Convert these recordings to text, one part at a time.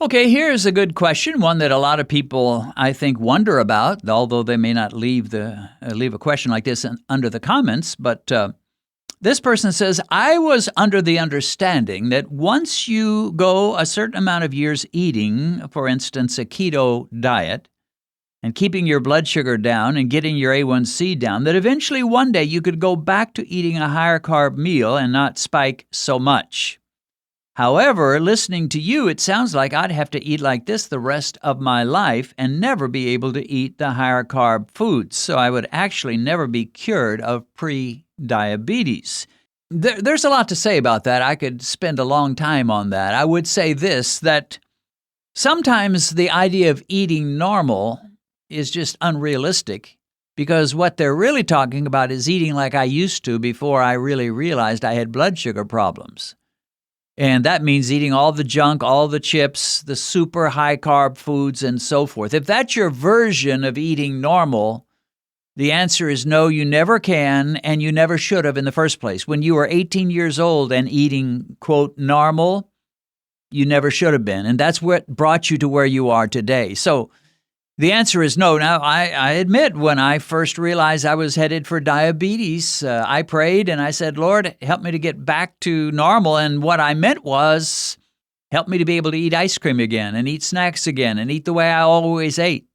Okay, here's a good question, one that a lot of people, I think, wonder about, although they may not leave a question like this under the comments. But this person says, I was under the understanding that once you go a certain amount of years eating, for instance, a keto diet, and keeping your blood sugar down and getting your A1C down, that eventually one day you could go back to eating a higher carb meal and not spike so much. However, listening to you, it sounds like I'd have to eat like this the rest of my life and never be able to eat the higher carb foods. So I would actually never be cured of pre-diabetes. There's a lot to say about that. I could spend a long time on that. I would say this, that sometimes the idea of eating normal is just unrealistic, because what they're really talking about is eating like I used to before I really realized I had blood sugar problems. And that means eating all the junk, all the chips, the super high-carb foods, and so forth. If that's your version of eating normal, the answer is no, you never can, and you never should have in the first place. When you were 18 years old and eating, quote, normal, you never should have been. And that's what brought you to where you are today. So the answer is no. Now, I admit, when I first realized I was headed for diabetes, I prayed and I said, Lord, help me to get back to normal. And what I meant was, help me to be able to eat ice cream again and eat snacks again and eat the way I always ate.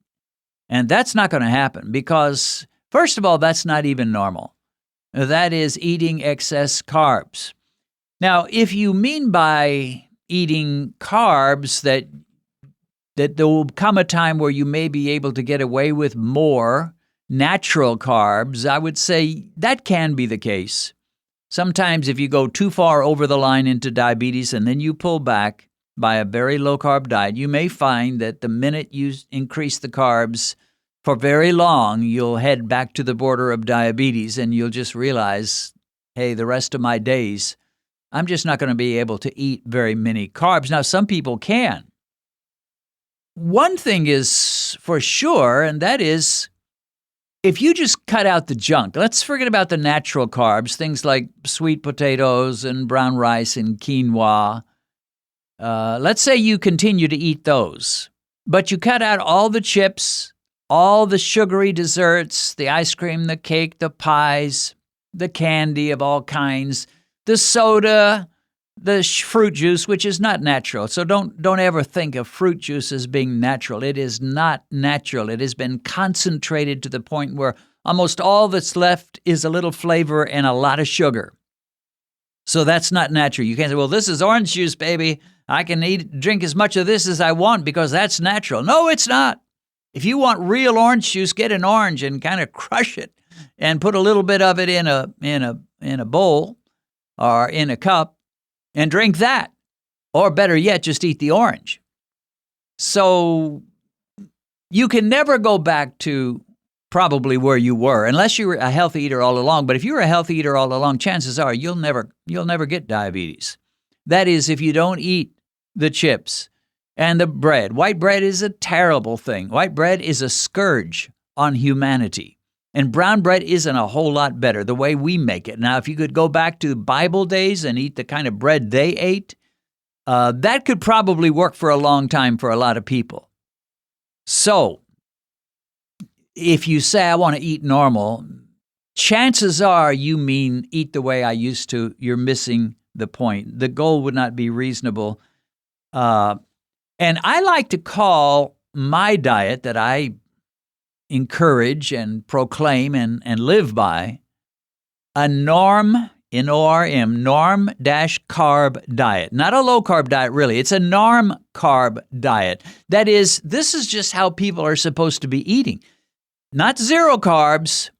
And that's not going to happen because, first of all, that's not even normal. That is eating excess carbs. Now, if you mean by eating carbs that there will come a time where you may be able to get away with more natural carbs, I would say that can be the case. Sometimes if you go too far over the line into diabetes and then you pull back by a very low-carb diet, you may find that the minute you increase the carbs for very long, you'll head back to the border of diabetes and you'll just realize, hey, the rest of my days, I'm just not going to be able to eat very many carbs. Now, some people can. One thing is for sure, and that is, if you just cut out the junk, let's forget about the natural carbs, things like sweet potatoes and brown rice and quinoa. Let's say you continue to eat those, but you cut out all the chips, all the sugary desserts, the ice cream, the cake, the pies, the candy of all kinds, the soda, the fruit juice, which is not natural. So don't ever think of fruit juice as being natural. It is not natural. It has been concentrated to the point where almost all that's left is a little flavor and a lot of sugar. So that's not natural. You can't say, well, this is orange juice, baby. I can drink as much of this as I want because that's natural. No, it's not. If you want real orange juice, get an orange and kind of crush it and put a little bit of it in a bowl or in a cup and drink that. Or better yet, just eat the orange. So you can never go back to probably where you were, unless you were a healthy eater all along. But if you were a healthy eater all along, chances are you'll never get diabetes. That is, if you don't eat the chips and the bread. White bread is a terrible thing. White bread is a scourge on humanity. And brown bread isn't a whole lot better, the way we make it. Now, if you could go back to Bible days and eat the kind of bread they ate, that could probably work for a long time for a lot of people. So, if you say, I want to eat normal, chances are you mean eat the way I used to. You're missing the point. The goal would not be reasonable. And I like to call my diet that I encourage and proclaim and live by a norm, N-O-R-M, norm-carb diet. Not a low-carb diet, really. It's a norm-carb diet. That is, this is just how people are supposed to be eating. Not zero carbs,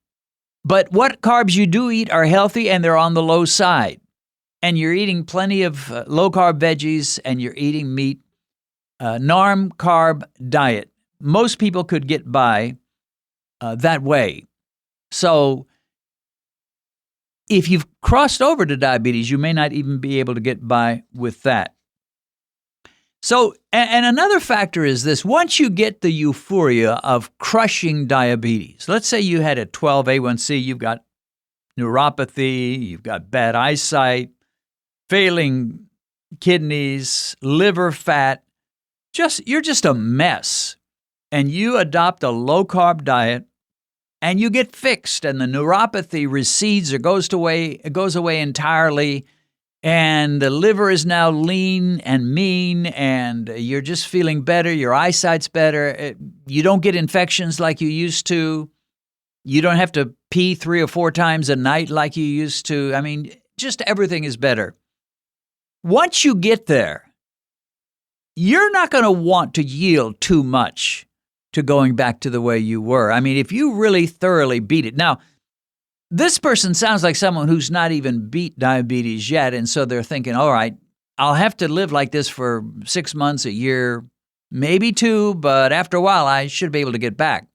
but what carbs you do eat are healthy and they're on the low side. And you're eating plenty of low-carb veggies and you're eating meat. Norm-carb diet. Most people could get by that way. So if you've crossed over to diabetes, you may not even be able to get by with that. So, and another factor is this: once you get the euphoria of crushing diabetes, let's say you had a 12 A1C, you've got neuropathy, you've got bad eyesight, failing kidneys, liver fat, you're just a mess, and you adopt a low-carb diet, and you get fixed, and the neuropathy recedes or goes away entirely, and the liver is now lean and mean, and you're just feeling better. Your eyesight's better. You don't get infections like you used to. You don't have to pee 3 or 4 times a night like you used to. I mean, just everything is better. Once you get there, you're not going to want to yield too much to going back to the way you were. I mean, if you really thoroughly beat it. Now, this person sounds like someone who's not even beat diabetes yet, and so they're thinking, all right, I'll have to live like this for 6 months, a year, maybe 2, but after a while, I should be able to get back.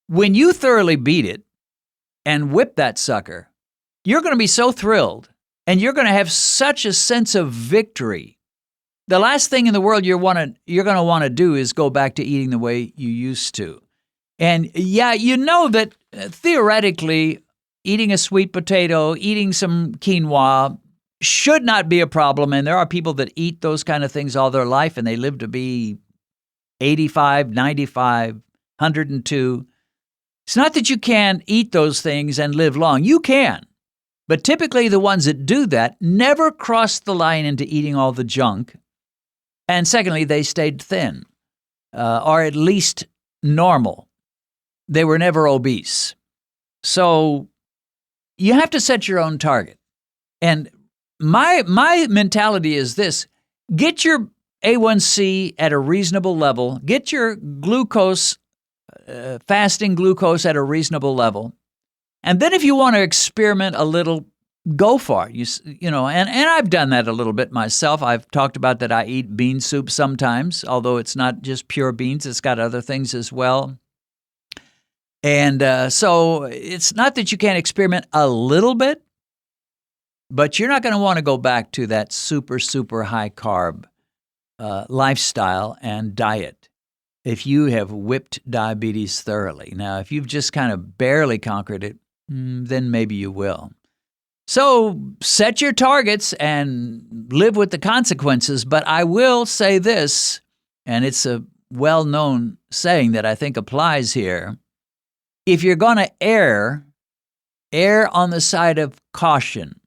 When you thoroughly beat it and whip that sucker, you're going to be so thrilled, and you're going to have such a sense of victory. The last thing in the world you're going to want to do is go back to eating the way you used to. And yeah, you know that theoretically, eating a sweet potato, eating some quinoa should not be a problem. And there are people that eat those kind of things all their life, and they live to be 85, 95, 102. It's not that you can't eat those things and live long. You can. But typically the ones that do that never cross the line into eating all the junk. And secondly, they stayed thin, or at least normal. They were never obese. So you have to set your own target. And my mentality is this: get your A1C at a reasonable level, get your glucose, fasting glucose at a reasonable level. And then if you want to experiment a little, go for it. You know, and I've done that a little bit myself. I've talked about that I eat bean soup sometimes, although it's not just pure beans. It's got other things as well. And so it's not that you can't experiment a little bit, but you're not going to want to go back to that super, super high carb lifestyle and diet if you have whipped diabetes thoroughly. Now, if you've just kind of barely conquered it, then maybe you will. So set your targets and live with the consequences. But I will say this, and it's a well-known saying that I think applies here. If you're going to err on the side of caution.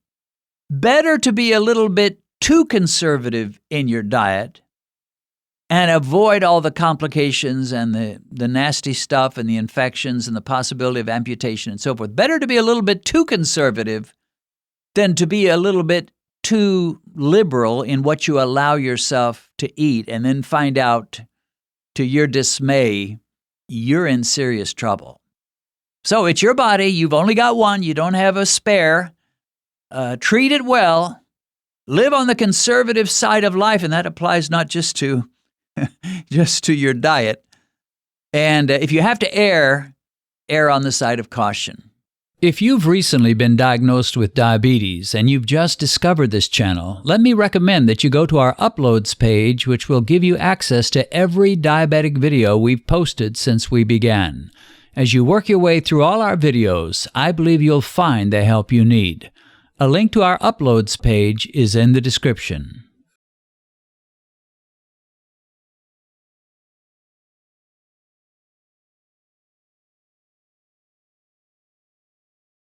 Better to be a little bit too conservative in your diet and avoid all the complications and the nasty stuff and the infections and the possibility of amputation and so forth. Better to be a little bit too conservative than to be a little bit too liberal in what you allow yourself to eat and then find out, to your dismay, you're in serious trouble. So it's your body. You've only got one. You don't have a spare. Treat it well. Live on the conservative side of life, and that applies not just to your diet. And if you have to err on the side of caution. If you've recently been diagnosed with diabetes and you've just discovered this channel, let me recommend that you go to our uploads page, which will give you access to every diabetic video we've posted since we began. As you work your way through all our videos, I believe you'll find the help you need. A link to our uploads page is in the description.